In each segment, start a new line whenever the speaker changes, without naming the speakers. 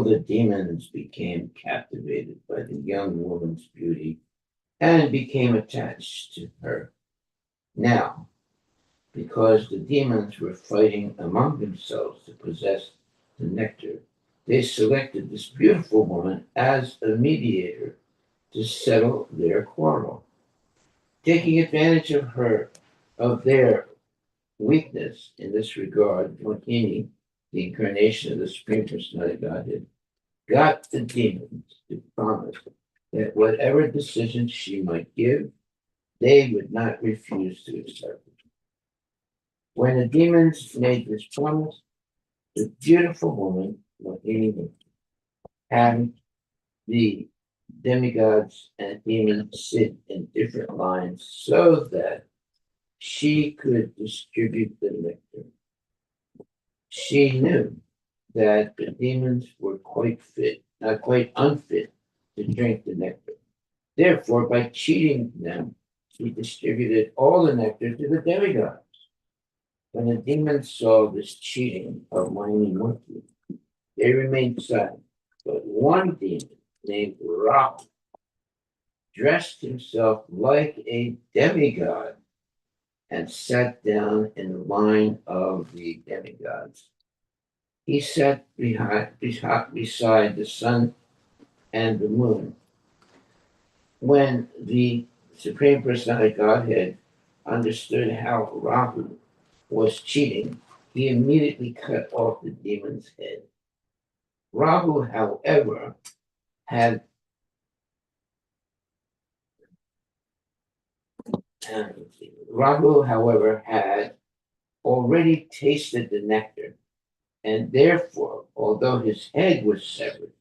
All the demons became captivated by the young woman's beauty and became attached to her. Now, because the demons were fighting among themselves to possess the nectar, they selected this beautiful woman as a mediator to settle their quarrel. Taking advantage of their weakness in this regard, Mohini, the incarnation of the Supreme Personality of Godhead, got the demons to promise that whatever decision she might give, they would not refuse to accept it. When the demons made this promise, the beautiful woman, Mohini, had the demigods and demons sit in different lines so that she could distribute the nectar. She knew that the demons were quite unfit to drink the nectar. Therefore, by cheating them, she distributed all the nectar to the demigods. When the demons saw this cheating of Mahini Murti, they remained silent. But one demon named Rahu dressed himself like a demigod and sat down in the line of the demigods. He sat beside the sun and the moon. When the Supreme Personality Godhead understood how Rahu was cheating, he immediately cut off the demon's head. Rahu, however, had already tasted the nectar, and therefore, although his head was severed,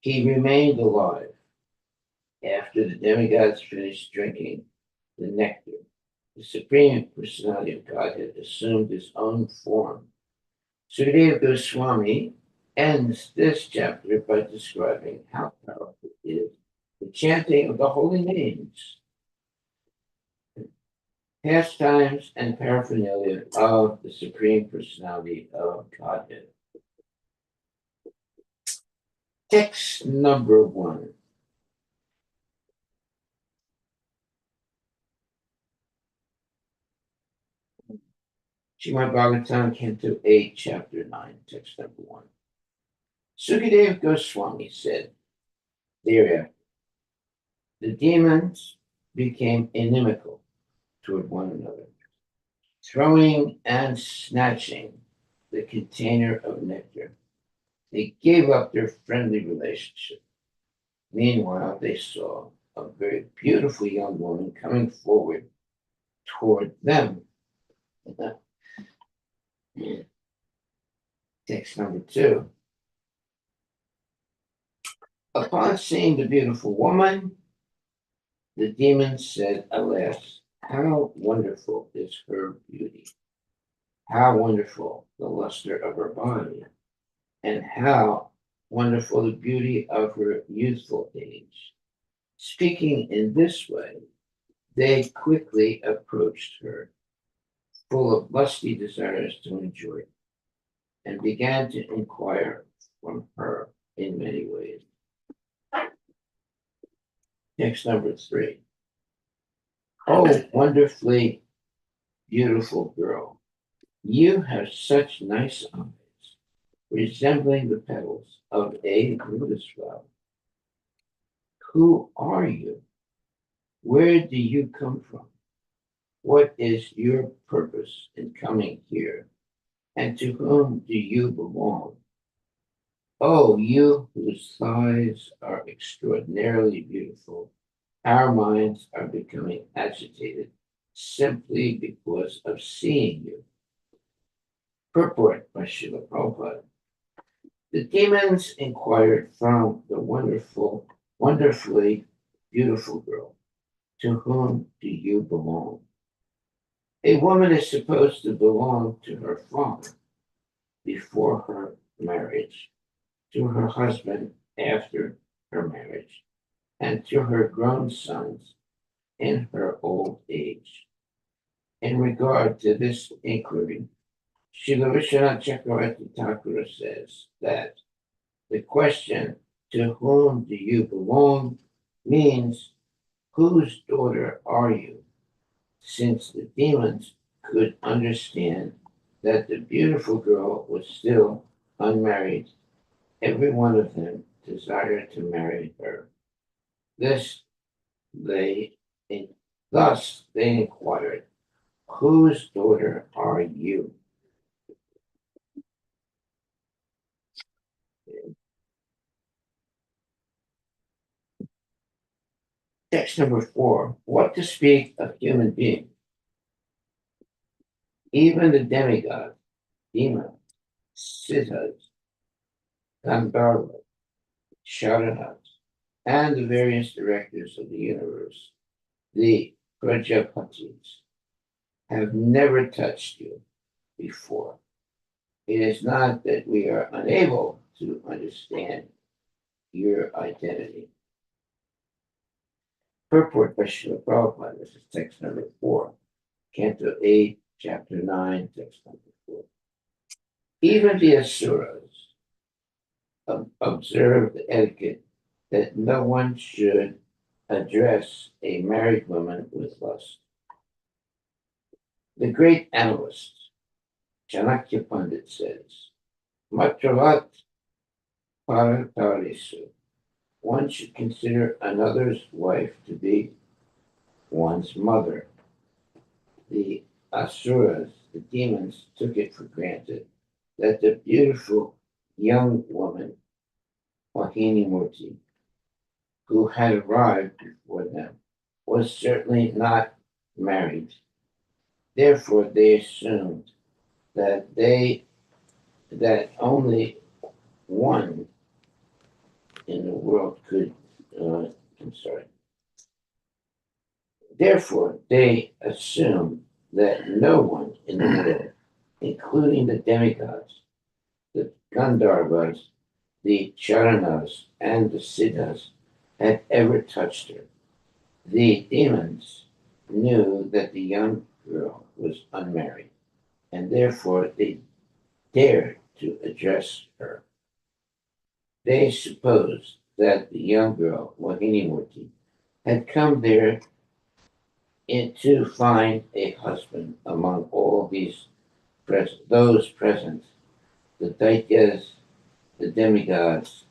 he remained alive. After the demigods finished drinking the nectar, the Supreme Personality of Godhead assumed his own form. Sukadeva Goswami ends this chapter by describing how powerful is the chanting of the holy names, pastimes, and paraphernalia of the Supreme Personality of Godhead. Text number 1. Srimad Bhagavatam, Canto 8, Chapter 9, text number 1. Sukadeva Goswami said, thereafter, the demons became inimical toward one another, throwing and snatching the container of nectar. They gave up their friendly relationship. Meanwhile, they saw a very beautiful young woman coming forward toward them. Text number 2. Upon seeing the beautiful woman, the demons said, alas, how wonderful is her beauty! How wonderful the luster of her body, and how wonderful the beauty of her youthful age. Speaking in this way, they quickly approached her, full of lusty desires to enjoy it, and began to inquire from her in many ways. Text number 3. Oh, wonderfully beautiful girl, you have such nice eyes, resembling the petals of a lotus flower. Who are you? Where do you come from? What is your purpose in coming here? And to whom do you belong? Oh, you whose thighs are extraordinarily beautiful, our minds are becoming agitated simply because of seeing you. Purport by Srila Prabhupada. The demons inquired from the wonderfully beautiful girl, to whom do you belong? A woman is supposed to belong to her father before her marriage, to her husband after her marriage, and to her grown sons in her old age. In regard to this inquiry, Srila Vishwanath Chakravarti Thakura says that The question, to whom do you belong, means whose daughter are you? Since the demons could understand that the beautiful girl was still unmarried, every one of them desired to marry her. This they thus they inquired, whose daughter are you? Text number 4. What to speak of human beings? Even the demigod, demon, siddhas, gandharvas, sharanas, and the various directors of the universe, the Prajapatis, have never touched you before. It is not that we are unable to understand your identity. Purport by Srila Prabhupada. This is text number 4, Canto 8, Chapter 9, text number 4. Even the Asuras observe the etiquette that no one should address a married woman with lust. The great analyst, Chanakya Pandit, says, Matravat paratarisu. One should consider another's wife to be one's mother. The asuras, the demons, took it for granted that the beautiful young woman, Mohini Murti, who had arrived before them, was certainly not married. Therefore, they assumed that only one in the world could. I'm sorry. Therefore, they assumed that no one in the world, including the demigods, the Gandharvas, the Charanas, and the Siddhas, had ever touched her. The demons knew that the young girl was unmarried, and therefore they dared to address her. They supposed that the young girl, Mohinimurti, had come there to find a husband among all those present, the Daityas, the demigods,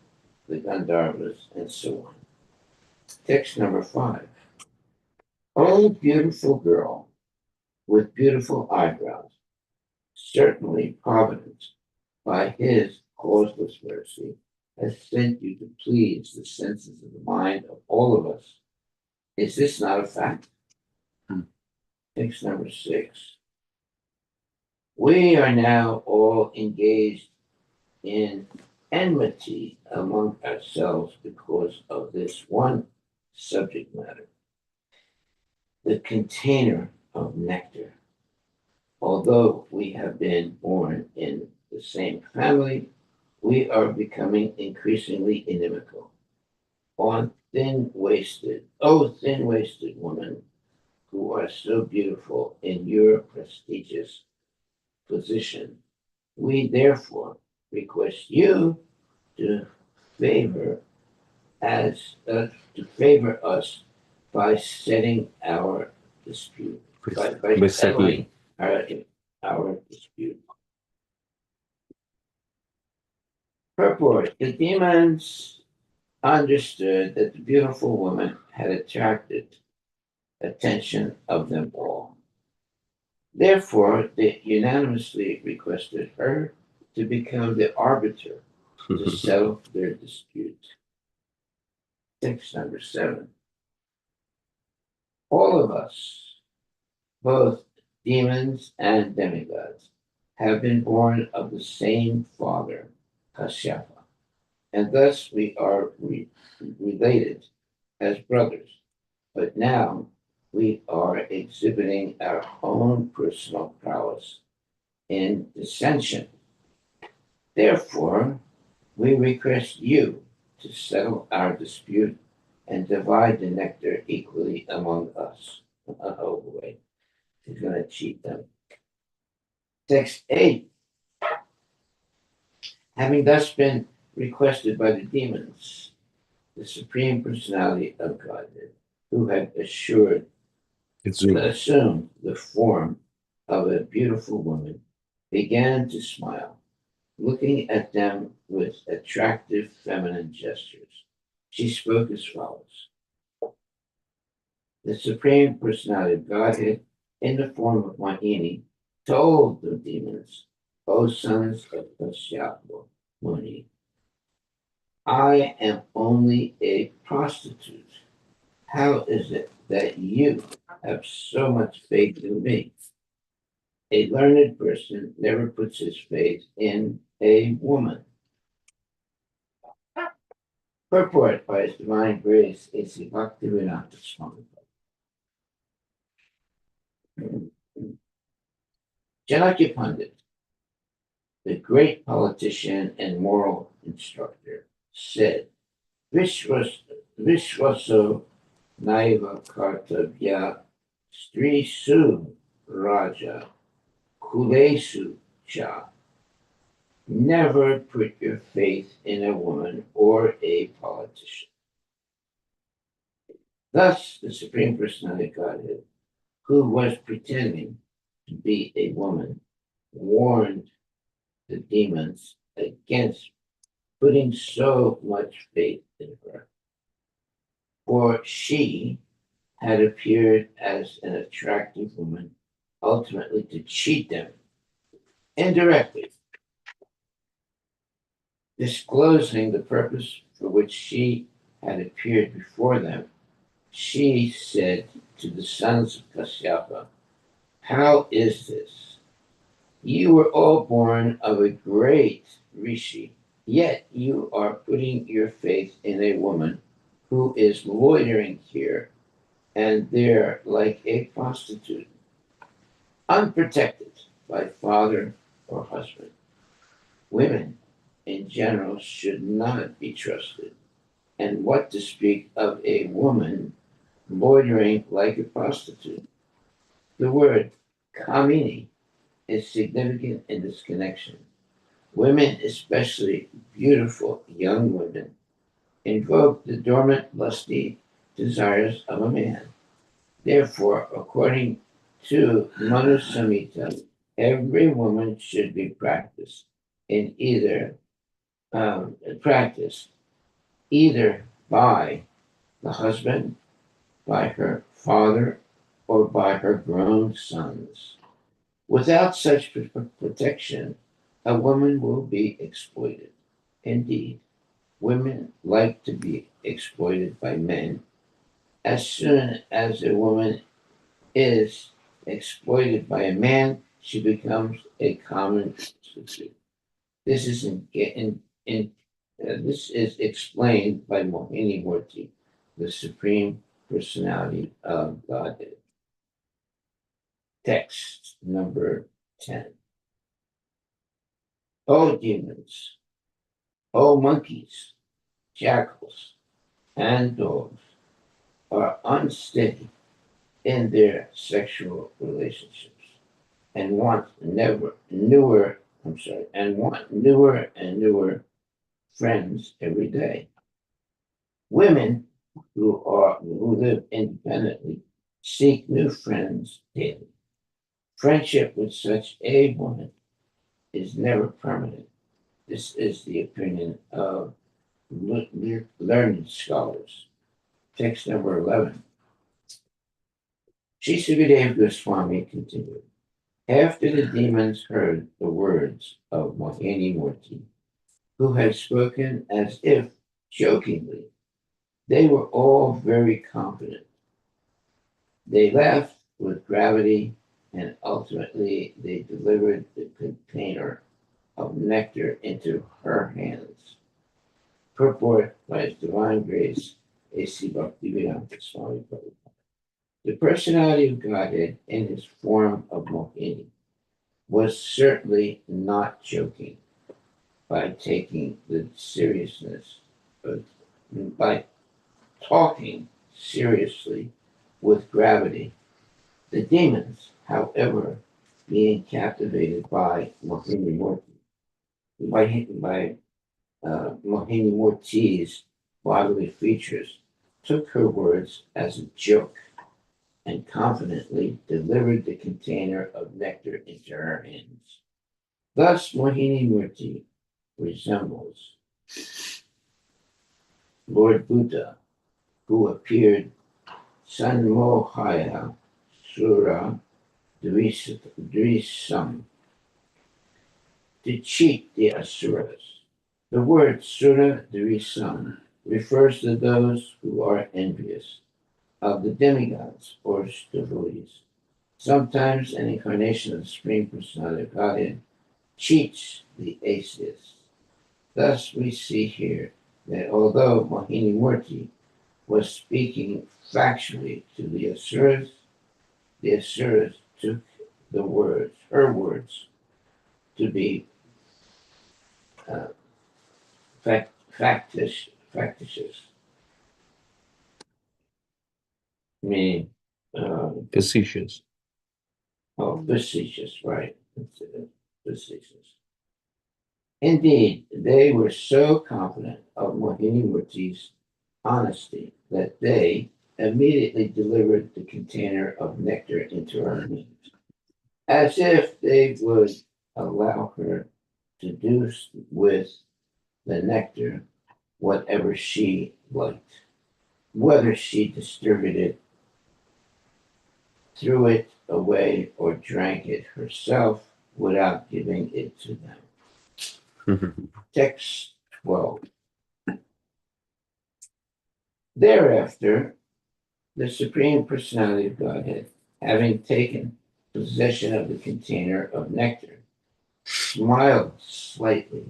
the Gandharvas, and so on. Text number 5. Oh, beautiful girl with beautiful eyebrows, certainly Providence, by his causeless mercy, has sent you to please the senses of the mind of all of us. Is this not a fact? Text number 6. We are now all engaged in enmity among ourselves because of this one subject matter, the container of nectar. Although we have been born in the same family, we are becoming increasingly inimical. Thin-waisted woman, who are so beautiful in your prestigious position, we therefore request you to favor to favor us by setting our dispute, by settling our dispute. Purport: the demons understood that the beautiful woman had attracted attention of them all. Therefore, they unanimously requested her to become the arbiter to settle their dispute. Text number 7. All of us, both demons and demigods, have been born of the same father, Kashyapa, and thus we are related as brothers. But now we are exhibiting our own personal prowess in dissension. Therefore, we request you to settle our dispute and divide the nectar equally among us. Oh boy, he's going to cheat them. Text 8. Having thus been requested by the demons. The Supreme Personality of Godhead, who had assumed the form of a beautiful woman, began to smile, looking at them with attractive feminine gestures. She spoke as follows. The Supreme Personality of Godhead, in the form of Mahini, told the demons, O sons of Kashyapa Muni, I am only a prostitute. How is it that you have so much faith in me? A learned person never puts his faith in a woman. Purport by His Divine Grace is Bhaktivedanta Swami. Janakya Pandit, the great politician and moral instructor, said, Vishwaso Naiva Kartavya Strisu Raja Kulesu Cha. Never put your faith in a woman or a politician. Thus, the Supreme Personality of Godhead, who was pretending to be a woman, warned the demons against putting so much faith in her. For she had appeared as an attractive woman, ultimately to cheat them indirectly, disclosing the purpose for which she had appeared before them. She said to the sons of Kashyapa, how is this? You were all born of a great rishi, yet you are putting your faith in a woman who is loitering here and there like a prostitute, unprotected by father or husband. Women in general should not be trusted. And what to speak of a woman loitering like a prostitute? The word kamini is significant in this connection. Women, especially beautiful young women, invoke the dormant, lusty desires of a man. Therefore, according to Manu Samhita, every woman should be practiced either by the husband, by her father, or by her grown sons. Without such protection, a woman will be exploited. Indeed, women like to be exploited by men. As soon as a woman is exploited by a man, she becomes a common prostitute. This is this is explained by Mohini Murti, the Supreme Personality of Godhead. Text number 10. O demons, O monkeys, jackals, and dogs are unsteady in their sexual relationships and want newer and newer friends every day. Women who live independently seek new friends daily. Friendship with such a woman is never permanent. This is the opinion of learned scholars. Text number 11. Sri Sukadeva Goswami continued. After the demons heard the words of Mohini Murti, who had spoken as if jokingly, they were all very confident. They laughed with gravity, and ultimately they delivered the container of nectar into her hands. Purport by His Divine Grace, A.C. Bhaktivedanta Swami Prabhupada. The personality of Godhead in his form of Mohini was certainly not joking by taking the seriousness by talking seriously with gravity. The demons, however, being captivated by Mohini Murti, by Mohini Murti's bodily features, took her words as a joke and confidently delivered the container of nectar into her hands. Thus, Mohini Murti resembles Lord Buddha, who appeared Sanmohaya Sura Drisam to cheat the Asuras. The word Sura Drisam refers to those who are envious of the demigods or devotees. Sometimes an incarnation of the Supreme Personality of Godhead cheats the atheists. Thus, we see here that although Mohini Murti was speaking factually to the Asuras took her words, to be uh, factitious, meaning,
Facetious.
facetious, right? Facetious. Indeed, they were so confident of Mohini Murti's honesty that they immediately delivered the container of nectar into her hands, as if they would allow her to do with the nectar whatever she liked, whether she distributed, threw it away, or drank it herself without giving it to them. Text 12. Thereafter, the Supreme Personality of Godhead, having taken possession of the container of nectar, smiled slightly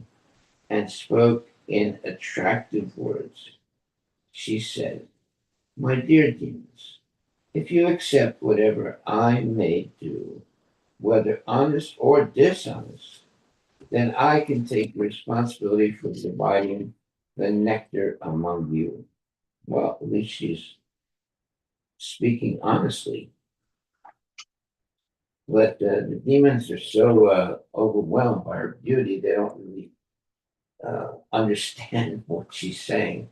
and spoke in attractive words. She said, "My dear demons, if you accept whatever I may do, whether honest or dishonest, then I can take responsibility for dividing the nectar among you." Well, at least she's speaking honestly. But the demons are so overwhelmed by her beauty, they don't really understand what she's saying.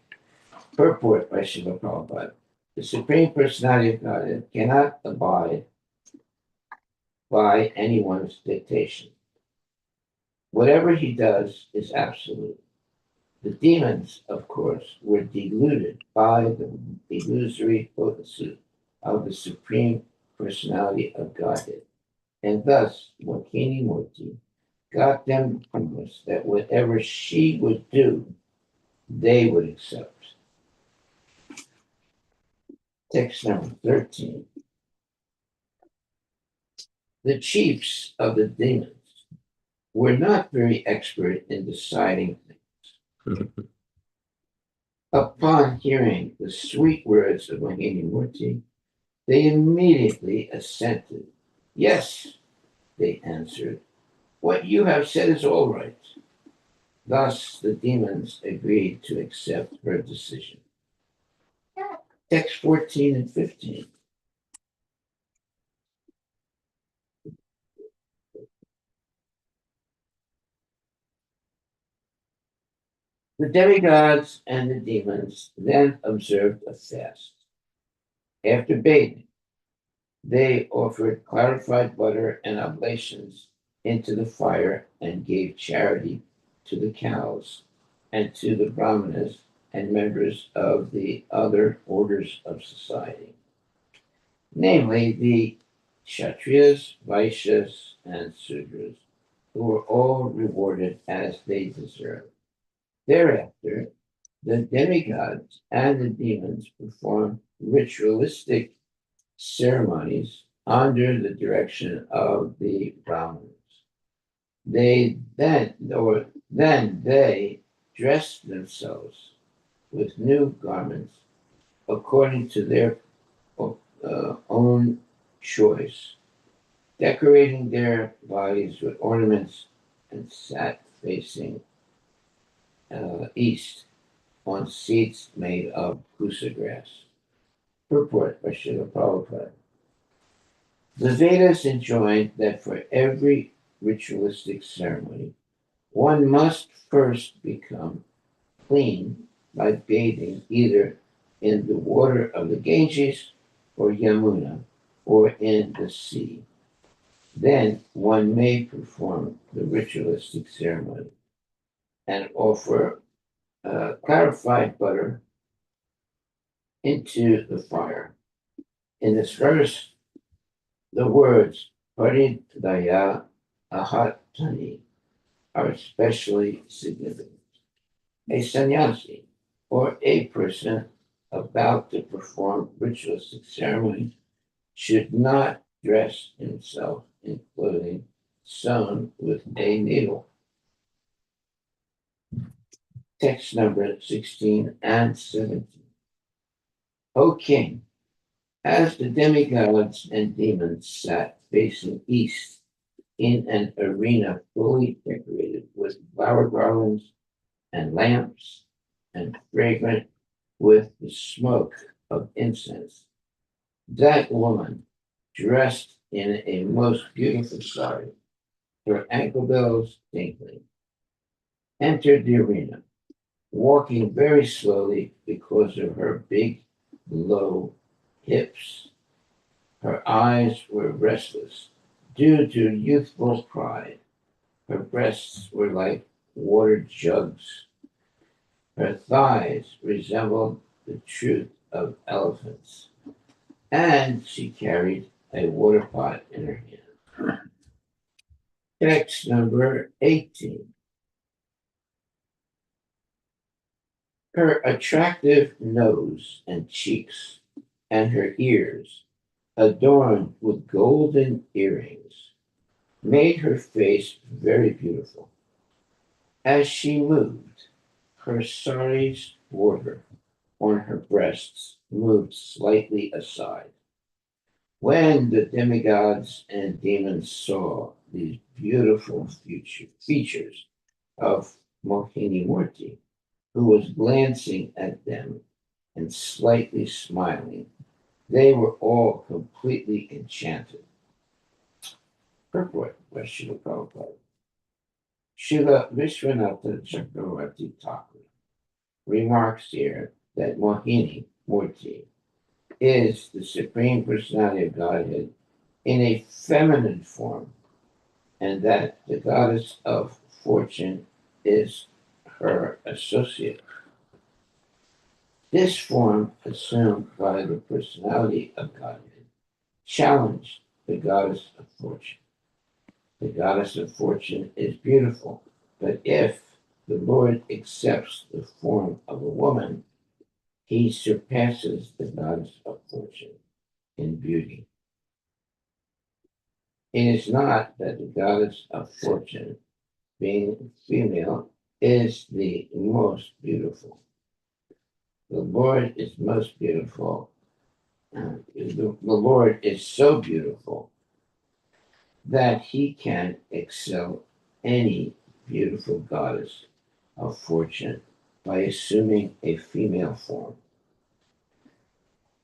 Purport by Srila Prabhupada. The Supreme Personality of Godhead cannot abide by anyone's dictation. Whatever he does is absolute. The demons, of course, were deluded by the illusory potency of the Supreme Personality of Godhead. And thus, Mohini Murti got them to promise that whatever she would do, they would accept. Text number 13. The chiefs of the demons were not very expert in deciding things. Upon hearing the sweet words of Mohini Murti, they immediately assented. "Yes," they answered, "what you have said is all right." Thus the demons agreed to accept her decision. Text 14 and 15. The demigods and the demons then observed a fast. After bathing, they offered clarified butter and oblations into the fire and gave charity to the cows and to the brahmanas and members of the other orders of society, namely the Kshatriyas, Vaishyas, and Sudras, who were all rewarded as they deserved. Thereafter, the demigods and the demons performed ritualistic ceremonies under the direction of the Brahmins. Then they dressed themselves with new garments according to their own choice, decorating their bodies with ornaments, and sat facing east on seats made of kusa grass. Purport by Srila Prabhupada. The Vedas enjoined that for every ritualistic ceremony, One must first become clean by bathing either in the water of the Ganges or Yamuna or in the sea. Then one may perform the ritualistic ceremony and offer clarified butter into the fire. In this verse, the words Paridaya Ahatani are especially significant. A sannyasi or a person about to perform ritualistic ceremonies should not dress himself in clothing sewn with a needle. Text number 16 and 17. O king, as the demigods and demons sat facing east in an arena fully decorated with flower garlands and lamps and fragrant with the smoke of incense, that woman, dressed in a most beautiful sari, her ankle bells tinkling, entered the arena, walking very slowly because of her big, low hips. Her eyes were restless due to youthful pride. Her breasts were like water jugs. Her thighs resembled the trunk of elephants, and she carried a water pot in her hand. Text number 18. Her attractive nose and cheeks and her ears, adorned with golden earrings, made her face very beautiful. As she moved, her sari's border on her breasts moved slightly aside. When the demigods and demons saw these beautiful features of Mohini Murti, who was glancing at them and slightly smiling, they were all completely enchanted. Purport by Srila Prabhupada. Srila Vishwanatha Chakravarti Thakur remarks here that Mohini Murti is the Supreme Personality of Godhead in a feminine form, and that the goddess of fortune is her associate. This form, assumed by the personality of Godhead, challenged the goddess of fortune. The goddess of fortune is beautiful, but if the Lord accepts the form of a woman, he surpasses the goddess of fortune in beauty. It is not that the goddess of fortune, being female, is the most beautiful. The Lord is most beautiful. The Lord is so beautiful that he can excel any beautiful goddess of fortune by assuming a female form.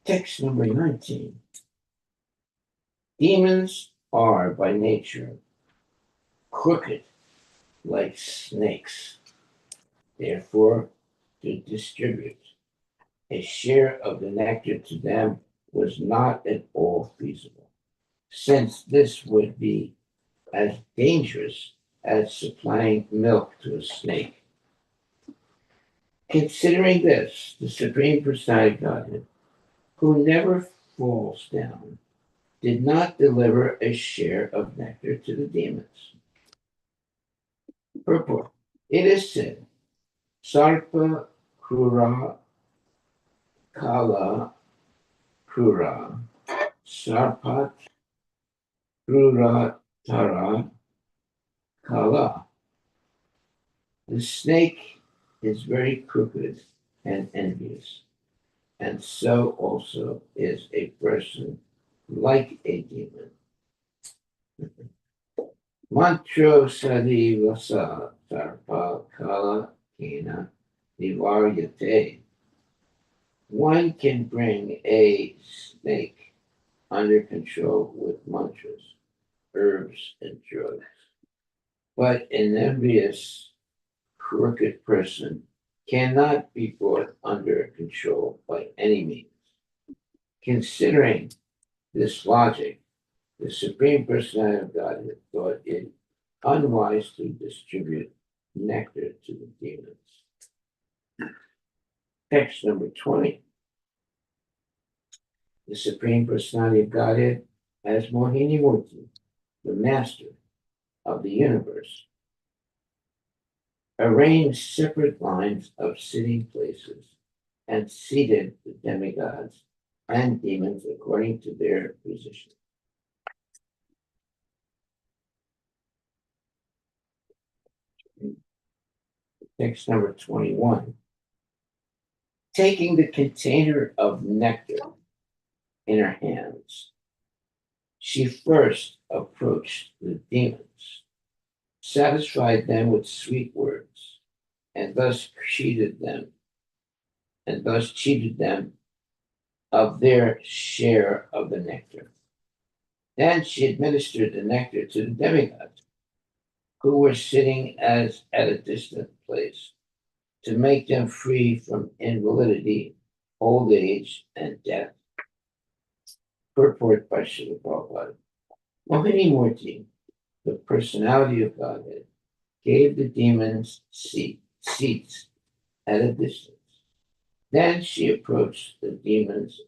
Text number 19. Demons are by nature crooked like snakes. Therefore, to distribute a share of the nectar to them was not at all feasible, since this would be as dangerous as supplying milk to a snake. Considering this, the Supreme Personality of Godhead, who never falls down, did not deliver a share of nectar to the demons. Purport. It is said, Sarpa Krura Kala Krura Sarpat Krura Tara Kala. The snake is very crooked and envious, and so also is a person like a demon. Mantro Sadi Vasa Sarpa Kala Kena Nivaryate. One can bring a snake under control with mantras, herbs, and drugs. but an envious, crooked person cannot be brought under control by any means. Considering this logic, the Supreme Personality of Godhead thought it unwise to distribute nectar to the demons. Text number 20. The Supreme Personality of Godhead, as Mohini Murti, the master of the universe, arranged separate lines of sitting places and seated the demigods and demons according to their position. Text number 21. Taking the container of nectar in her hands, she first approached the demons, satisfied them with sweet words, and thus cheated them of their share of the nectar. Then she administered the nectar to the demigods, who were sitting as at a distant place, to make them free from invalidity, old age, and death. Purport by Srila Prabhupada. Mohini Murti, the personality of Godhead, gave the demons seats at a distance. Then she approached the demons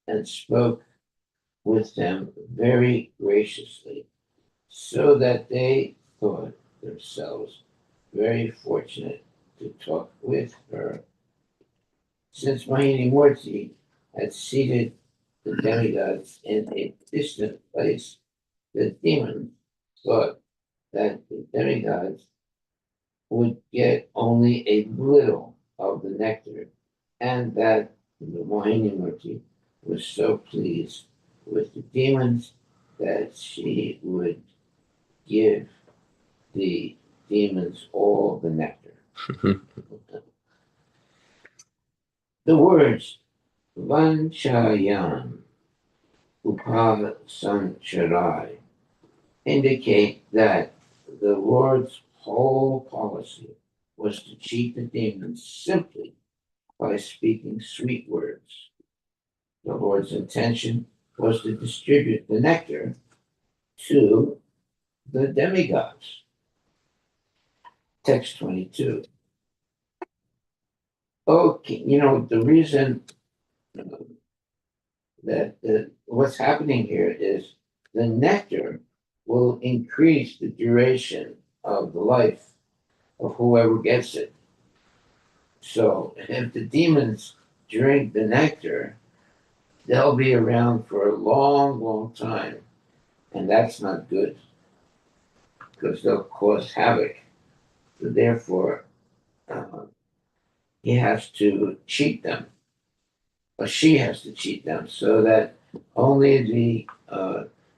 and spoke with them very graciously, so that they thought themselves very fortunate to talk with her. Since Mohini Murti had seated the demigods in a distant place, the demons thought that the demigods would get only a little of the nectar, and that the Mohini Murti was so pleased with the demons that she would give the demons all the nectar. The words Vanchayan Upasancharai indicate that the Lord's whole policy was to cheat the demons simply by speaking sweet words. The Lord's intention was to distribute the nectar to the demigods. Text 22. Okay, the reason that what's happening here is the nectar will increase the duration of the life of whoever gets it. So if the demons drink the nectar, they'll be around for a long, long time. And that's not good, because they'll cause havoc. So therefore, he has to cheat them, or she has to cheat them, so that only the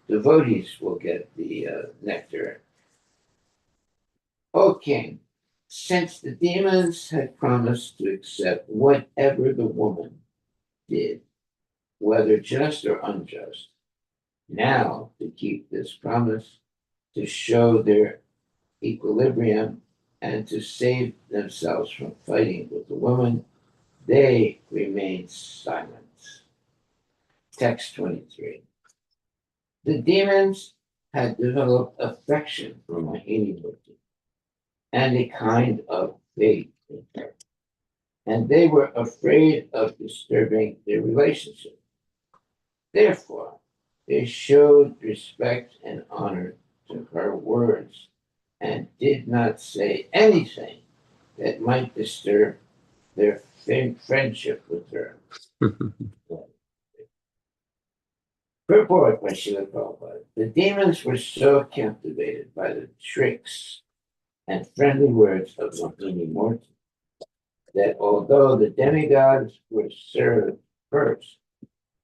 devotees will get the nectar. O king, since the demons had promised to accept whatever the woman did, whether just or unjust, now to keep this promise, to show their equilibrium, and to save themselves from fighting with the woman, they remained silent. Text 23. The demons had developed affection for Mohini Murti and a kind of faith in her, and they were afraid of disturbing their relationship. Therefore, they showed respect and honor to her words and did not say anything that might disturb their friendship with her. Purport by Srila Prabhupada. The demons were so captivated by the tricks and friendly words of Mohini Murti that although the demigods were served first,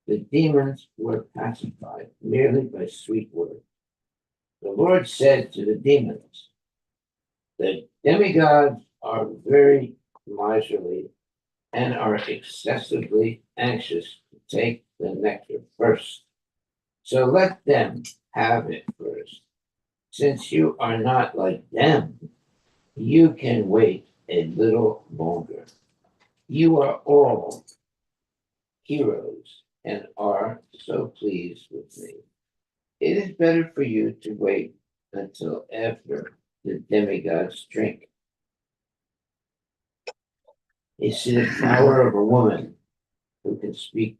the demons were pacified merely by sweet words. The Lord said to the demons, the demigods are very miserly and are excessively anxious to take the nectar first. So let them have it first, Since you are not like them, you can wait a little longer. You are all heroes and are so pleased with me. It is better for you to wait until after the demigods drink. You see the power of a woman who can speak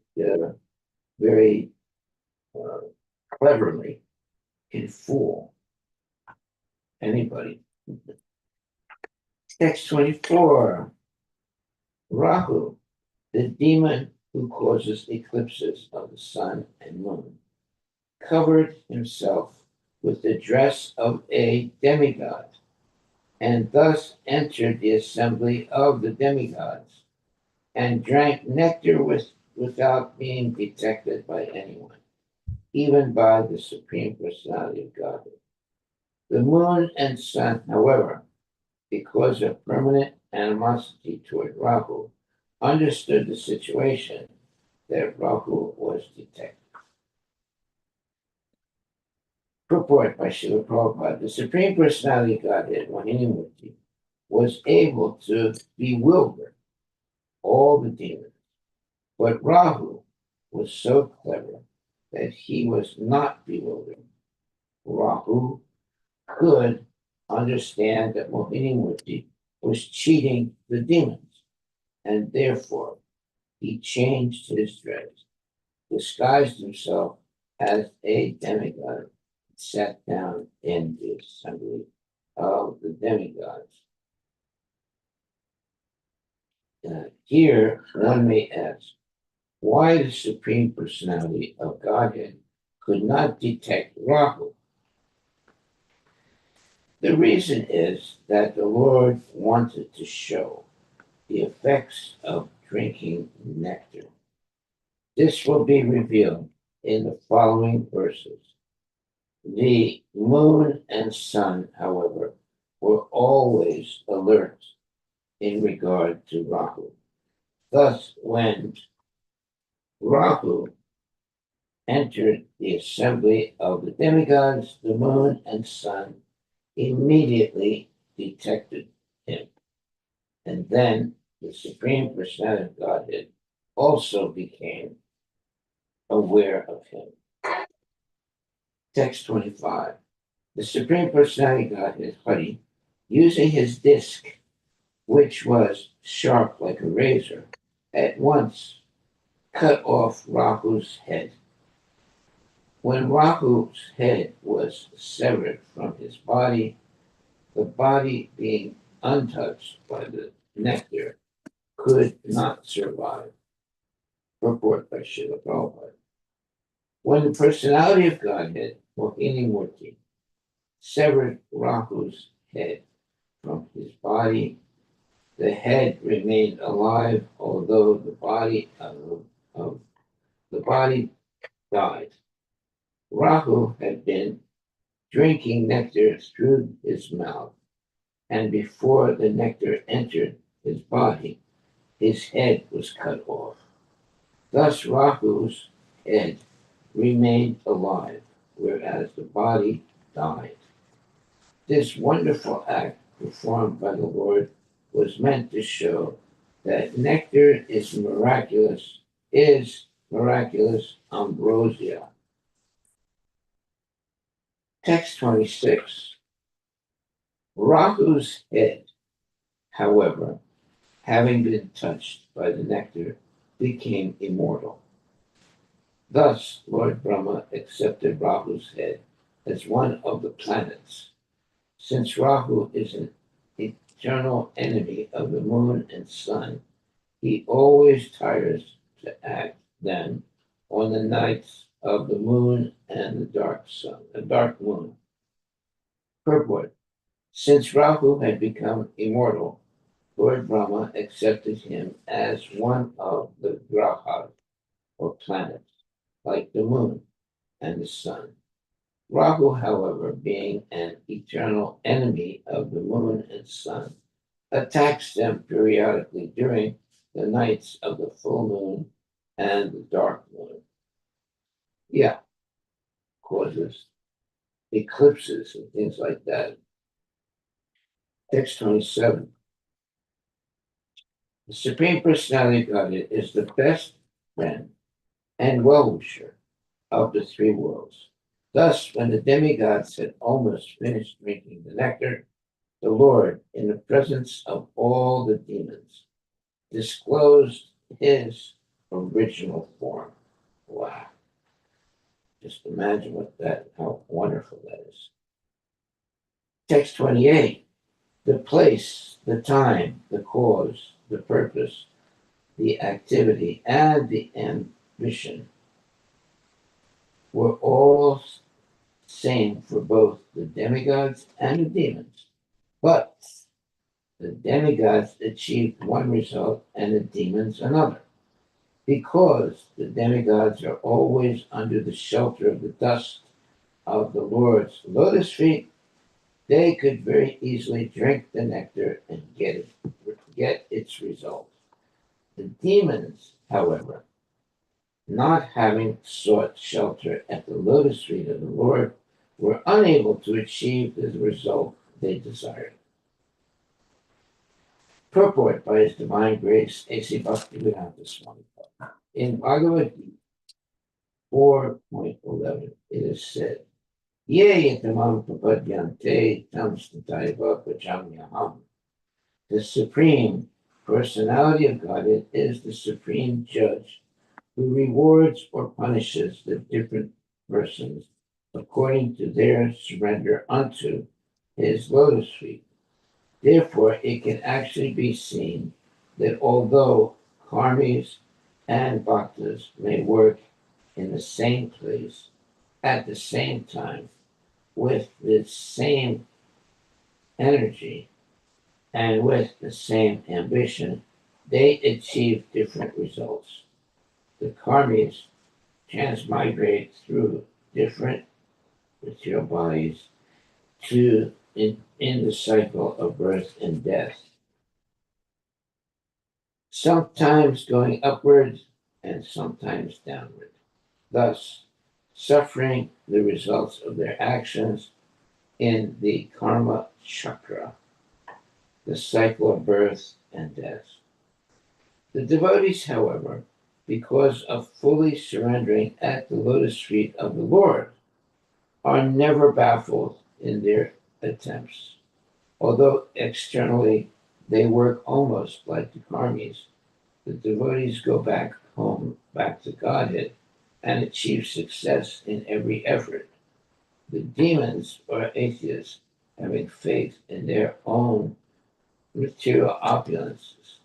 very uh, cleverly, can fool anybody. Text 24. Rahu, the demon who causes eclipses of the sun and moon, covered himself with the dress of a demigod, and thus entered the assembly of the demigods, and drank nectar without being detected by anyone, even by the Supreme Personality of Godhead. The moon and sun, however, because of permanent animosity toward Rahu, understood the situation that Rahu was detected. Purport by Srila Prabhupada. The Supreme Personality of Godhead, Mahinimurti, was able to bewilder all the demons, but Rahu was so clever that he was not bewildered. Rahu could understand that Mohinimurti was cheating the demons, and therefore he changed his dress, disguised himself as a demigod, sat down in the assembly of the demigods. Here, one may ask, why the Supreme Personality of Godhead could not detect Rahu? The reason is that the Lord wanted to show the effects of drinking nectar. This will be revealed in the following verses. The moon and sun, however, were always alert in regard to Rahu. Thus, when Rahu entered the assembly of the demigods, the moon and sun immediately detected him. And then the Supreme Personality of Godhead also became aware of him. Text 25. The Supreme Personality of Godhead, Hari, using his disc, which was sharp like a razor, at once cut off Rahu's head. When Rahu's head was severed from his body, the body being untouched by the nectar could not survive. Purport by Srila Prabhupada. When the personality of Godhead, Mohini Murti, severed Rahu's head from his body, the head remained alive, although the body died. Rahu had been drinking nectar through his mouth, and before the nectar entered his body, his head was cut off. Thus, Rahu's head remained alive, whereas the body died. This wonderful act performed by the Lord was meant to show that nectar is miraculous ambrosia. Text 26. Rahu's head, however, having been touched by the nectar, became immortal. Thus, Lord Brahma accepted Rahu's head as one of the planets. Since Rahu is an eternal enemy of the moon and sun, he always tires to act then on the nights of the moon and the dark moon. Purport. Since Rahu had become immortal, Lord Brahma accepted him as one of the grahas, or planets, like the moon and the sun. Rahu, however, being an eternal enemy of the moon and sun, attacks them periodically during the nights of the full moon and the dark moon. Yeah, causes eclipses and things like that. Text 27. The Supreme Personality of Godhead is the best friend and well-wisher of the three worlds. Thus, when the demigods had almost finished drinking the nectar, the Lord, in the presence of all the demons, disclosed his original form. Wow. Just imagine how wonderful that is. Text 28. The place, the time, the cause, the purpose, the activity, and the ambition were all same for both the demigods and the demons. But the demigods achieved one result and the demons another. Because the demigods are always under the shelter of the dust of the Lord's lotus feet, they could very easily drink the nectar and get its result. The demons, however, not having sought shelter at the lotus feet of the Lord, were unable to achieve the result they desired. Purport by His Divine Grace, A.C. Bhaktivedanta Swami. In Bhagavad Gita 4.11, it is said, Ye tamam papadyante tam stataiva pajamyaham. The Supreme Personality of Godhead is the Supreme Judge who rewards or punishes the different persons according to their surrender unto his lotus feet. Therefore, it can actually be seen that although karmis and bhaktas may work in the same place at the same time with the same energy and with the same ambition, they achieve different results. The karmis transmigrate through different material bodies in the cycle of birth and death, sometimes going upward and sometimes downward, thus suffering the results of their actions in the karma chakra, the cycle of birth and death. The devotees, however, because of fully surrendering at the lotus feet of the Lord, are never baffled in their attempts. Although externally they work almost like the karmis, the devotees go back home, back to Godhead, and achieve success in every effort. The demons or atheists, having faith in their own material opulences,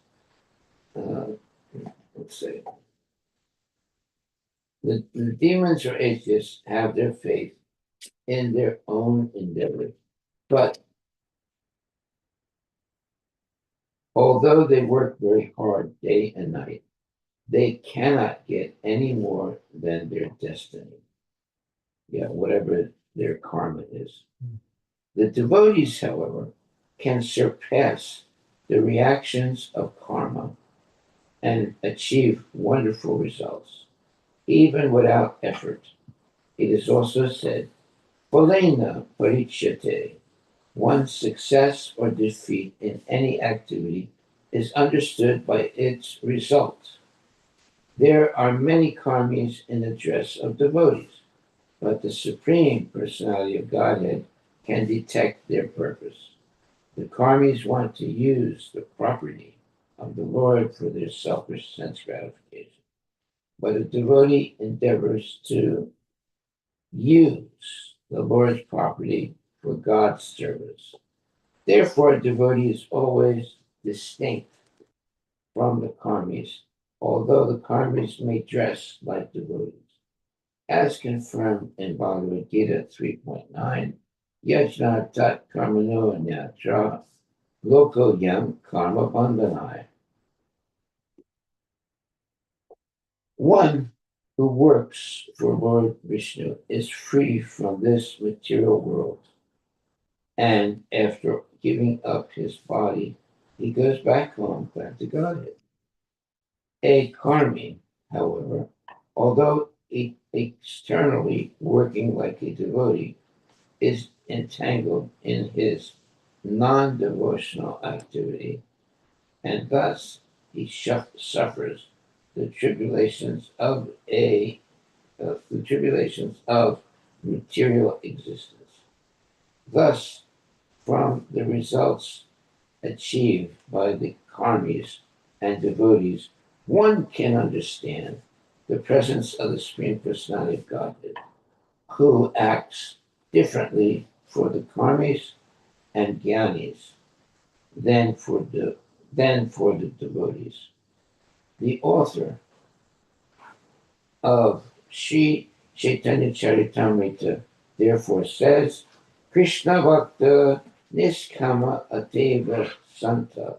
let's say, the demons or atheists have their faith in their own endeavor, but although they work very hard day and night, they cannot get any more than their destiny. Yeah, whatever their karma is. The devotees, however, can surpass the reactions of karma and achieve wonderful results, even without effort. It is also said, Phalena parichyate, one's success or defeat in any activity is understood by its result. There are many karmis in the dress of devotees, but the Supreme Personality of Godhead can detect their purpose. The karmis want to use the property of the Lord for their selfish sense gratification, but a devotee endeavors to use the Lord's property for God's service. Therefore, a devotee is always distinct from the karmis, although the karmis may dress like devotees. As confirmed in Bhagavad Gita 3.9, Yajna tat karmano nyatra loko yam karma bandhanai. One who works for Lord Vishnu is free from this material world, and after giving up his body, he goes back home, back to Godhead. A karmi, however, although externally working like a devotee, is entangled in his non-devotional activity, and thus he suffers the tribulations of the tribulations of material existence. Thus, from the results achieved by the karmis and devotees, one can understand the presence of the Supreme Personality of Godhead, who acts differently for the karmis and jnanis than for the devotees. The author of Sri Chaitanya Charitamrita therefore says, Krishna Bhakta Niskama Ateva Santa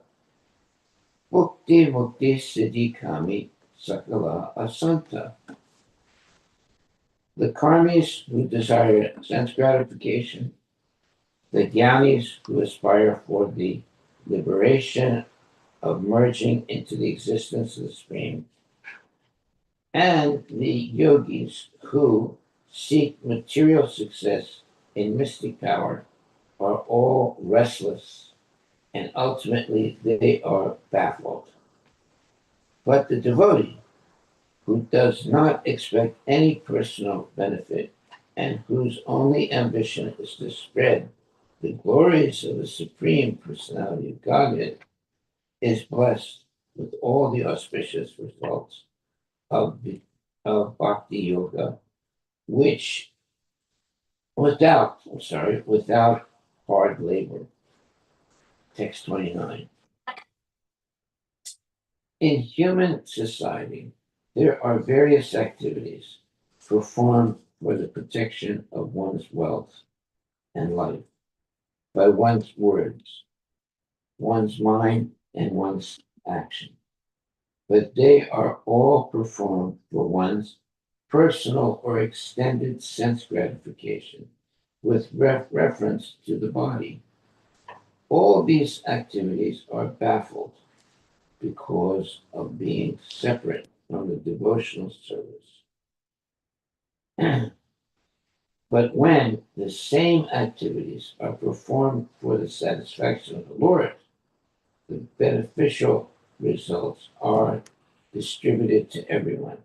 Mukti Mukti Siddhi Kami Sakala Asanta. The karmis who desire sense gratification, the jnanis who aspire for the liberation of merging into the existence of the Supreme, and the yogis who seek material success in mystic power are all restless and ultimately they are baffled. But the devotee who does not expect any personal benefit and whose only ambition is to spread the glories of the Supreme Personality of Godhead is blessed with all the auspicious results of bhakti yoga, which without hard labor. Text 29. In human society, there are various activities performed for the protection of one's wealth and life by one's words, one's mind, and one's action. But they are all performed for one's personal or extended sense gratification with reference to the body. All these activities are baffled because of being separate from the devotional service. But when the same activities are performed for the satisfaction of the Lord, the beneficial results are distributed to everyone,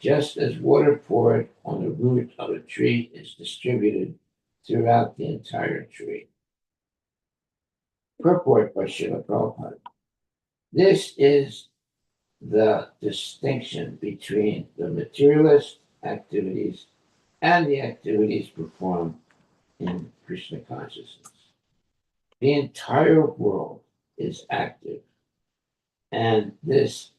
just as water poured on the root of a tree is distributed throughout the entire tree. Purport by Srila Prabhupada. This is the distinction between the materialist activities and the activities performed in Krishna consciousness. The entire world is active, and this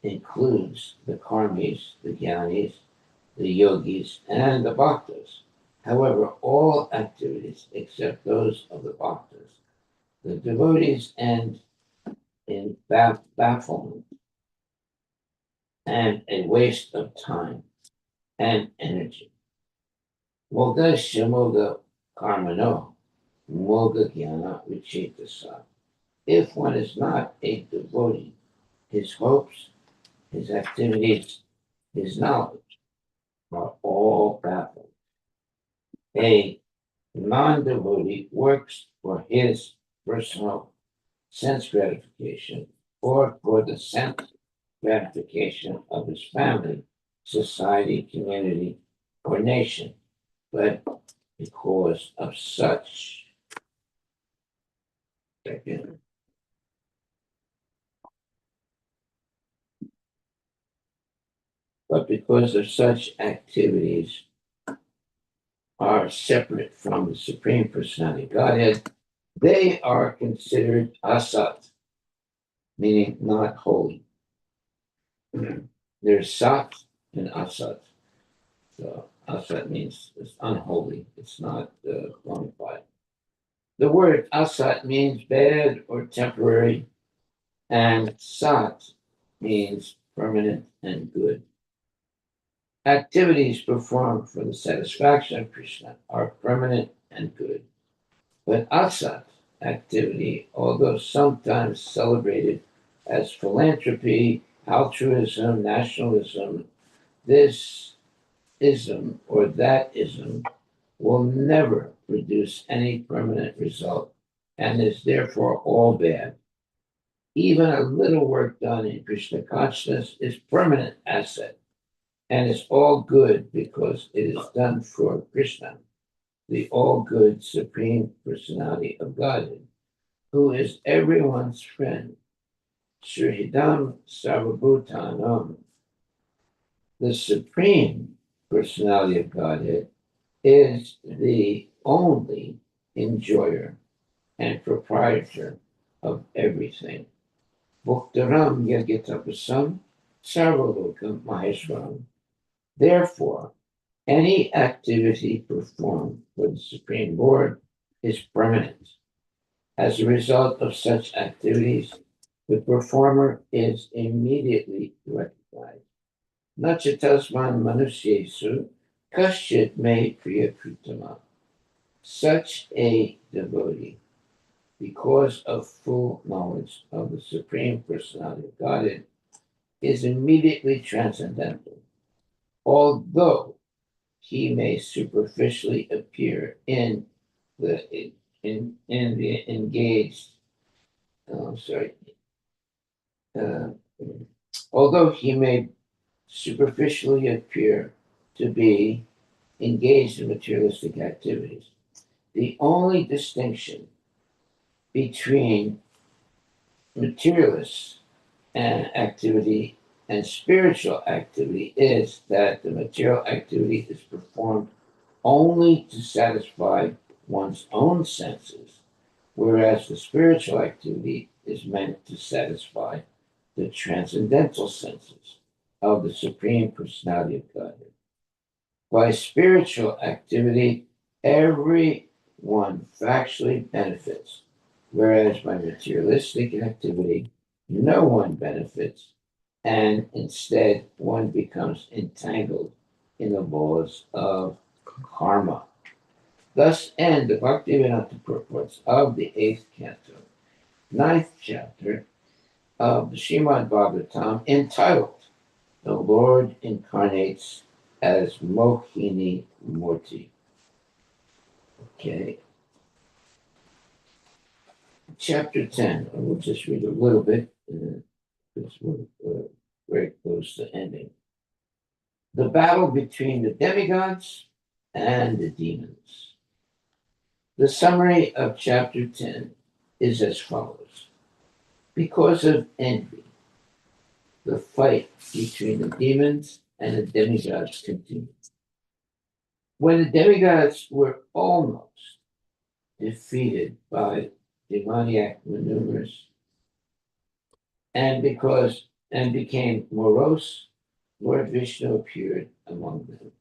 includes the karmis, the jnanis, the yogis, and the bhaktas. However, all activities except those of the bhaktas, the devotees, end in bafflement and a waste of time and energy. Moga shamoga karmano, moga jnana vichitasa. If one is not a devotee, his hopes, his activities, his knowledge are all baffled. A non-devotee works for his personal sense gratification or for the sense gratification of his family, society, community, or nation, but because of such activities are separate from the Supreme Personality of Godhead, they are considered asat, meaning not holy. There's sat and asat. So asat means it's unholy. It's not bona fide. The word asat means bad or temporary, and sat means permanent and good. Activities performed for the satisfaction of Krishna are permanent and good. But asat activity, although sometimes celebrated as philanthropy, altruism, nationalism, this ism or that ism, will never produce any permanent result and is therefore all bad. Even a little work done in Krishna consciousness is permanent asset and is all good because it is done for Krishna, the all good Supreme Personality of Godhead, who is everyone's friend. Srihidam Sarvabhutanam, the Supreme Personality of Godhead, is the only enjoyer and proprietor of everything. Bhuktaram Yagitapasam Sarvalokam Maheshwaram. Therefore, any activity performed for the Supreme Lord is permanent. As a result of such activities, the performer is immediately recognized. Nachatasman manusyesu kasyat me priyakritama. Such a devotee, because of full knowledge of the Supreme Personality of Godhead, is immediately transcendental, although he may superficially appear in the engaged. Sorry. Uh, although he may superficially appear to be engaged in materialistic activities, the only distinction between materialist activity and spiritual activity is that the material activity is performed only to satisfy one's own senses, whereas the spiritual activity is meant to satisfy the transcendental senses of the Supreme Personality of Godhead. By spiritual activity, everyone factually benefits, whereas by materialistic activity, no one benefits, and instead one becomes entangled in the laws of karma. Thus end the Bhaktivedanta purports of the 8th canto, 9th chapter of the Srimad Bhagavatam, entitled The Lord Incarnates as Mohini Murti. Okay. Chapter 10, we'll just read a little bit because we're very close to ending. The battle between the demigods and the demons. The summary of chapter 10 is as follows. Because of envy, the fight between the demons and the demigods continued. When the demigods were almost defeated by demoniac maneuvers and became morose, Lord Vishnu appeared among them.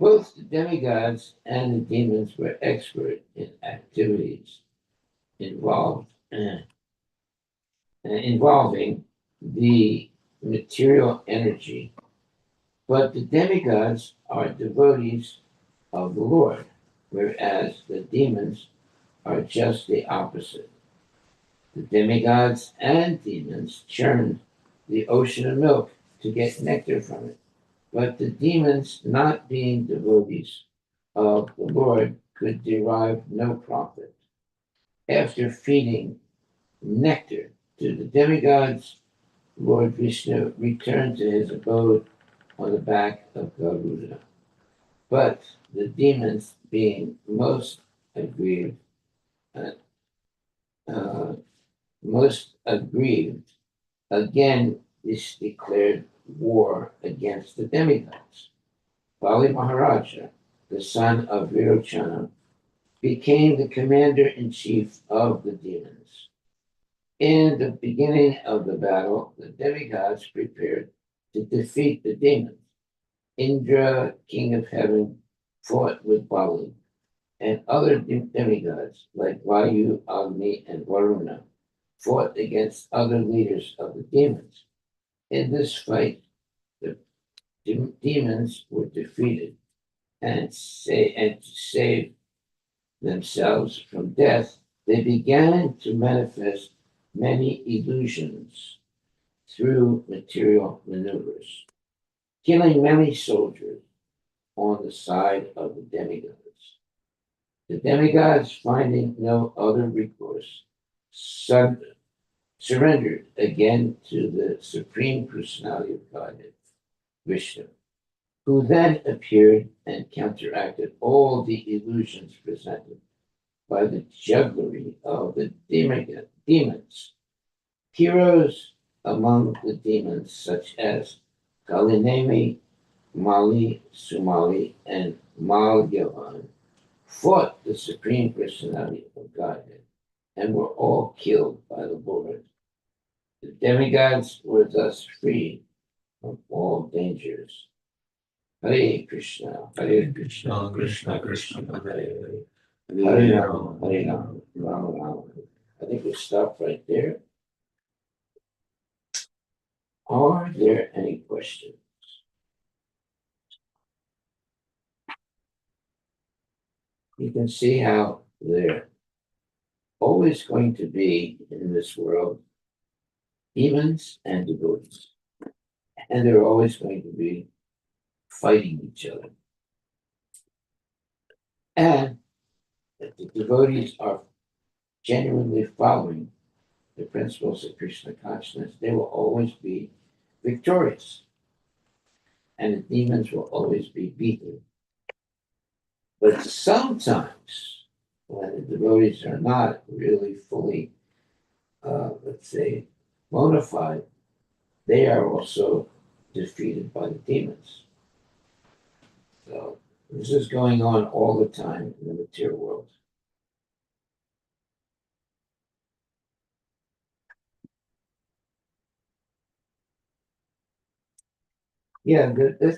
Both the demigods and the demons were expert in activities involving the material energy, but the demigods are devotees of the Lord, whereas the demons are just the opposite. The demigods and demons churned the ocean of milk to get nectar from it, but the demons, not being devotees of the Lord, could derive no profit. After feeding nectar to the demigods, Lord Vishnu returned to his abode on the back of Garuda. But the demons, being most aggrieved, again declared war against the demigods. Bali Maharaja, the son of Virochana, became the commander-in-chief of the demons. In the beginning of the battle, the demigods prepared to defeat the demons. Indra, king of heaven, fought with Bali, and other demigods like Vayu, Agni, and Varuna fought against other leaders of the demons. In this fight, the demons were defeated, and to save themselves from death, they began to manifest many illusions through material maneuvers, killing many soldiers on the side of the demigods. The demigods, finding no other recourse, surrendered again to the Supreme Personality of Godhead, Vishnu, who then appeared and counteracted all the illusions presented by the jugglery of the demons. Heroes among the demons, such as Kalinemi, Mali, Sumali, and Malyavan, fought the Supreme Personality of Godhead and were all killed by the Lord. The demigods were thus freed from all dangers. Hare Krishna, Krishna Krishna, Hare Hare Rama, Rama Rama. I think we stop right there. Are there any questions? You can see how they're always going to be in this world demons and devotees, and they're always going to be fighting each other. And if the devotees are genuinely following the principles of Krishna consciousness, they will always be victorious, and the demons will always be beaten. But sometimes, when the devotees are not really fully, let's say, bona fide, they are also defeated by the demons. So this is going on all the time in the material world. Yeah,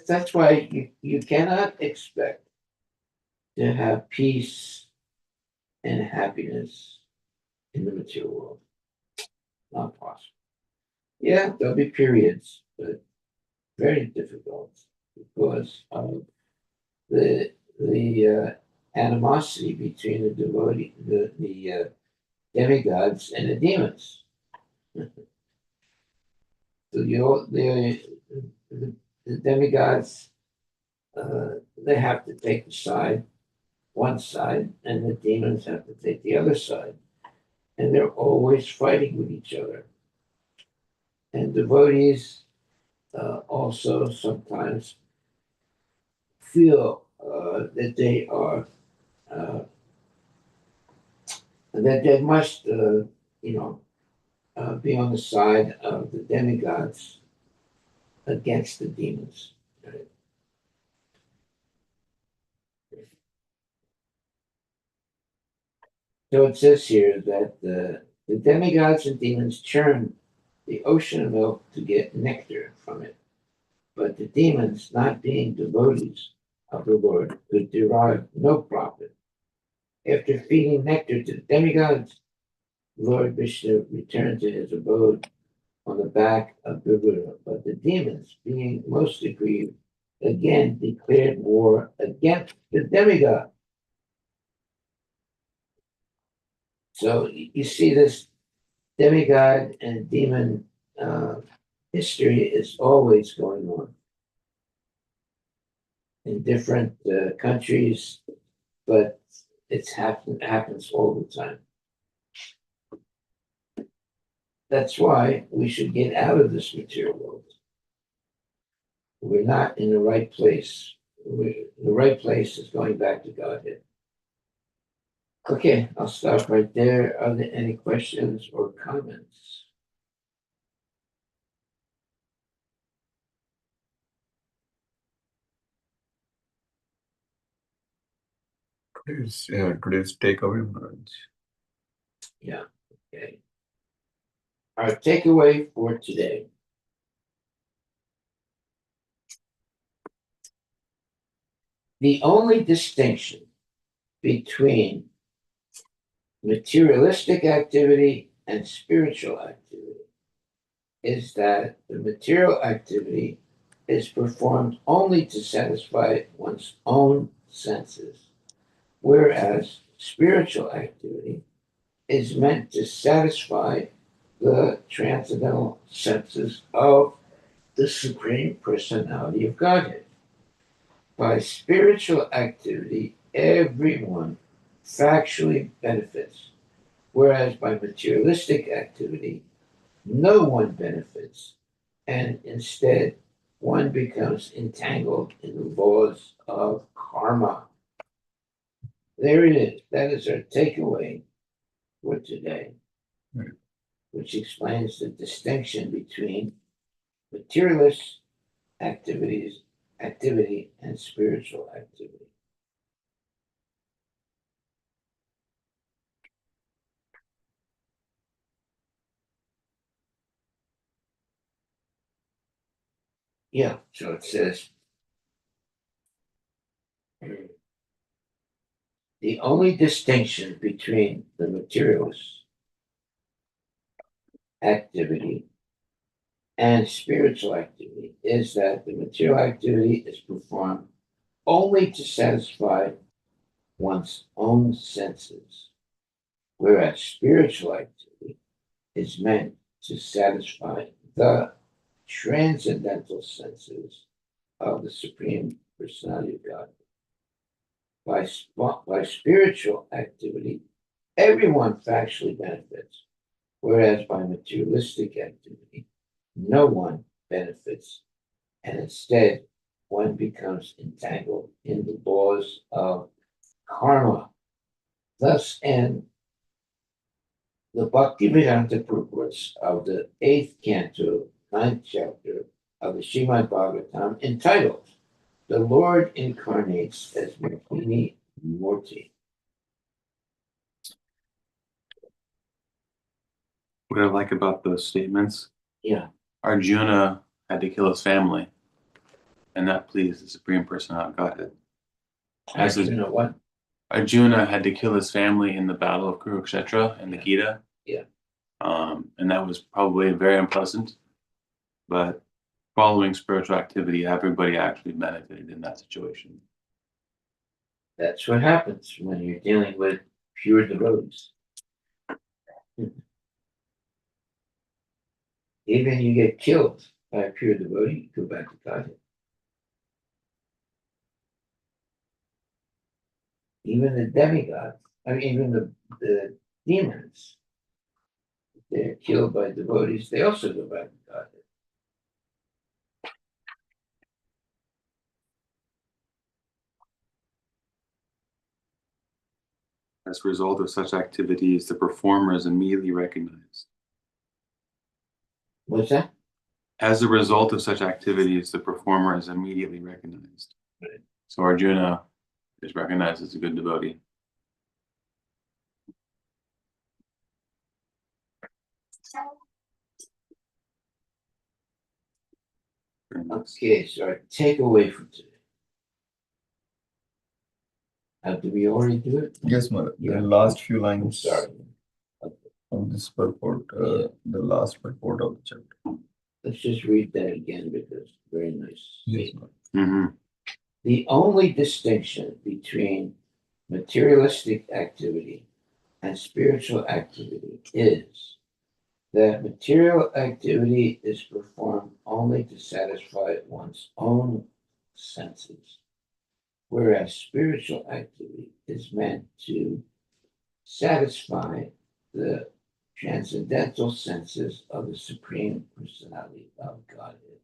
that's why you cannot expect to have peace and happiness in the material world. Not possible. Yeah, there'll be periods, but very difficult because of the animosity between the devotee, the demigods and the demons. So the demigods, they have to take the side, one side, and the demons have to take the other side, and they're always fighting with each other. And devotees also sometimes feel that they are that they must, be on the side of the demigods against the demons. Right? So it says here that the demigods and demons churn the ocean of milk to get nectar from it, but the demons, not being devotees of the Lord, could derive no profit. After feeding nectar to the demigods, Lord Vishnu returned to his abode on the back of Garuda, but the demons, being most aggrieved, again declared war against the demigod. So you see this demigod and demon history is always going on in different countries, but happens all the time. That's why we should get out of this material world. We're not in the right place. The right place is going back to Godhead. Okay, I'll stop right there. Are there any questions or comments?
Today's takeaway, Maharaj.
Yeah, okay. Our takeaway for today. The only distinction between materialistic activity and spiritual activity is that the material activity is performed only to satisfy one's own senses, whereas spiritual activity is meant to satisfy the transcendental senses of the Supreme Personality of Godhead. By spiritual activity, everyone factually benefits, whereas by materialistic activity, no one benefits, and instead one becomes entangled in the laws of karma. There it is. That is our takeaway for today,
Right.
which explains the distinction between materialist activity and spiritual activity. Yeah, so it says the only distinction between the materialist activity and spiritual activity is that the material activity is performed only to satisfy one's own senses, whereas spiritual activity is meant to satisfy the transcendental senses of the Supreme Personality of God. By spiritual activity, everyone factually benefits, whereas by materialistic activity, no one benefits, and instead one becomes entangled in the laws of karma. Thus end the Bhaktivedanta purports of the 8th canto, 9th chapter of the Srimad Bhagavatam, entitled The Lord Incarnates as Mukini Murti.
What I like about those statements,
Yeah,
Arjuna had to kill his family, and that pleased the Supreme Personality of Godhead. As
you know what?
Arjuna had to kill his family in the Battle of Kurukshetra in the Gita.
Yeah.
And that was probably very unpleasant. But following spiritual activity, everybody actually benefited in that situation.
That's what happens when you're dealing with pure devotees. Even you get killed by a pure devotee, you go back to Godhead. Even the demigods, even the demons, they're killed by devotees, they also go back to Godhead.
As a result of such activities, the performer is immediately recognized.
What's that?
As a result of such activities, the performer is immediately recognized.
Right.
So Arjuna is recognized as a good devotee.
Okay, so our takeaway from today. Did we already do it?
Yes, Maharaj.
Yeah.
The last few
I'm
lines
sorry.
of this purport,
Yeah.
the last purport of the chapter.
Let's just read that again because it's very nice.
Yes, Maharaj.
Mm-hmm.
The only distinction between materialistic activity and spiritual activity is that material activity is performed only to satisfy one's own senses, whereas spiritual activity is meant to satisfy the transcendental senses of the Supreme Personality of Godhead.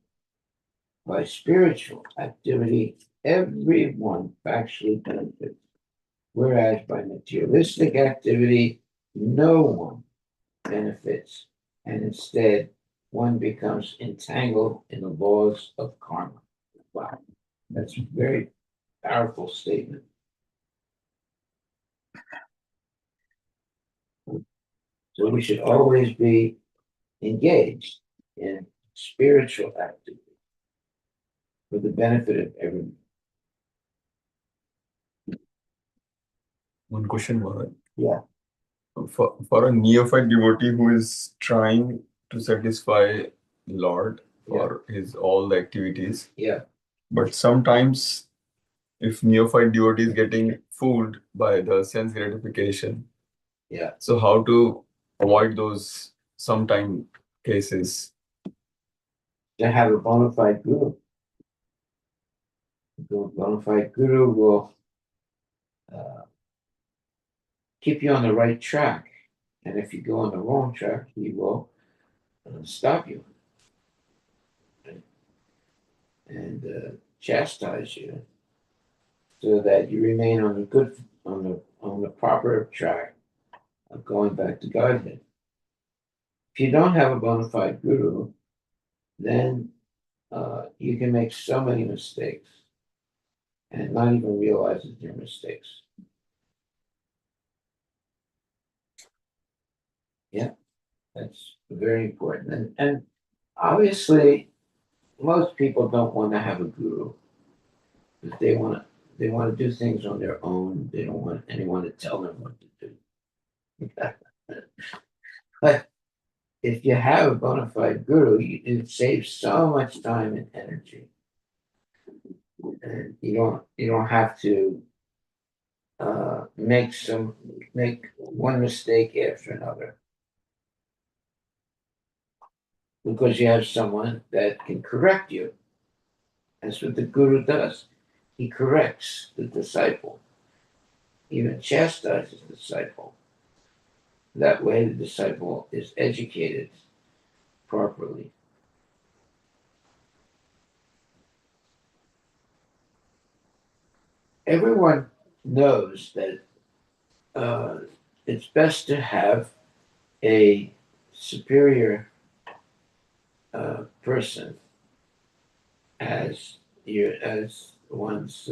By spiritual activity, everyone factually benefits, whereas by materialistic activity, no one benefits, and instead one becomes entangled in the laws of karma. Wow, that's a very powerful statement. So we should always be engaged in spiritual activity for the benefit of everyone.
One question, Maharaj.
Yeah.
For a neophyte devotee who is trying to satisfy Lord for his all the activities,
Yeah,
but sometimes if neophyte devotee is getting fooled by the sense gratification,
yeah.
so how to avoid those sometime cases?
To have a bona fide guru. The bona fide guru will uh, keep you on the right track. And if you go on the wrong track, he will stop you and chastise you so that you remain on the proper track of going back to Godhead. If you don't have a bona fide guru, then you can make so many mistakes and not even realize that they're mistakes. Yeah, that's very important. And obviously, most people don't want to have a guru. If they want to do things on their own. They don't want anyone to tell them what to do. But if you have a bona fide guru, it saves so much time and energy, and you don't have to make one mistake after another because you have someone that can correct you. That's what the guru does. He corrects the disciple, even chastises the disciple. That way, the disciple is educated properly. Everyone knows that it's best to have a superior person as one's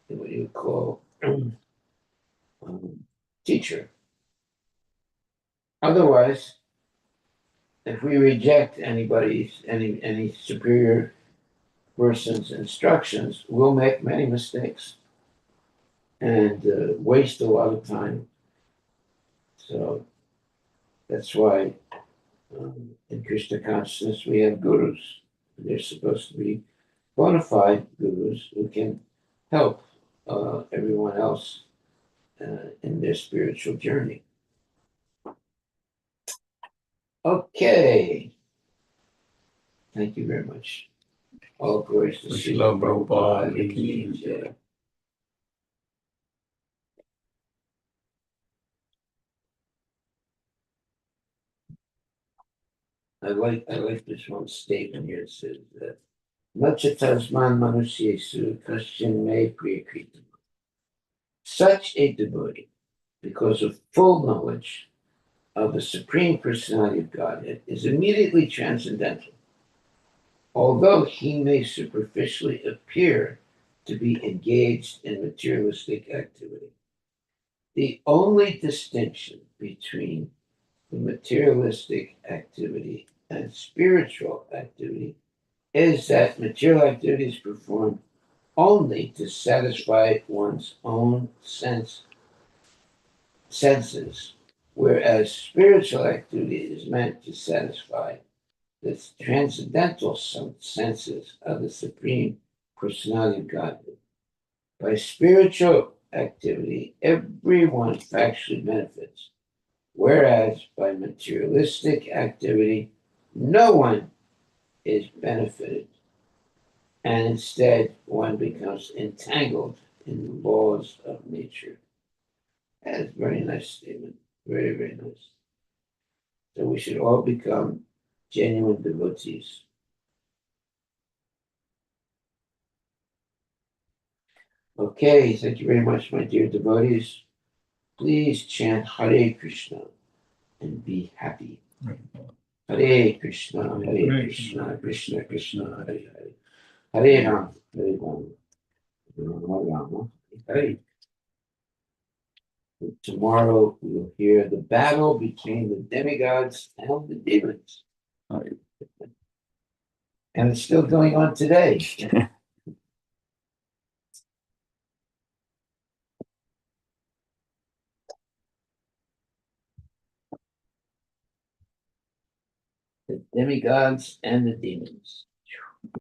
what you call teacher. Otherwise, if we reject any superior person's instructions, we'll make many mistakes and waste a lot of time. So that's why in Krishna consciousness we have gurus. They're supposed to be bona fide gurus who can help everyone else in their spiritual journey. Okay. Thank you very much. All glories to
Srila
Srila
Prabhupada
Prabhupada.
ki
Ki Jai. I like this one statement here. It says that Nachatasman Manusyesu Kashin Me Priyakritam. Such a devotee, because of full knowledge of the Supreme Personality of Godhead, is immediately transcendental, although he may superficially appear to be engaged in materialistic activity. The only distinction between the materialistic activity and spiritual activity is that material activity is performed only to satisfy one's own senses, whereas spiritual activity is meant to satisfy the transcendental senses of the Supreme Personality of Godhead. By spiritual activity, everyone factually benefits, whereas by materialistic activity, no one is benefited, and instead one becomes entangled in the laws of nature. That is a very nice statement. Very, very nice. So we should all become genuine devotees. Okay, thank you very much, my dear devotees. Please chant Hare Krishna and be happy. Hare Krishna, Krishna Krishna, Hare Hare. Hare Ram, Hare Ram, Rama Rama, Hare. Tomorrow we'll hear the battle between the demigods and the demons.
Right.
And it's still going on today. The demigods and the demons.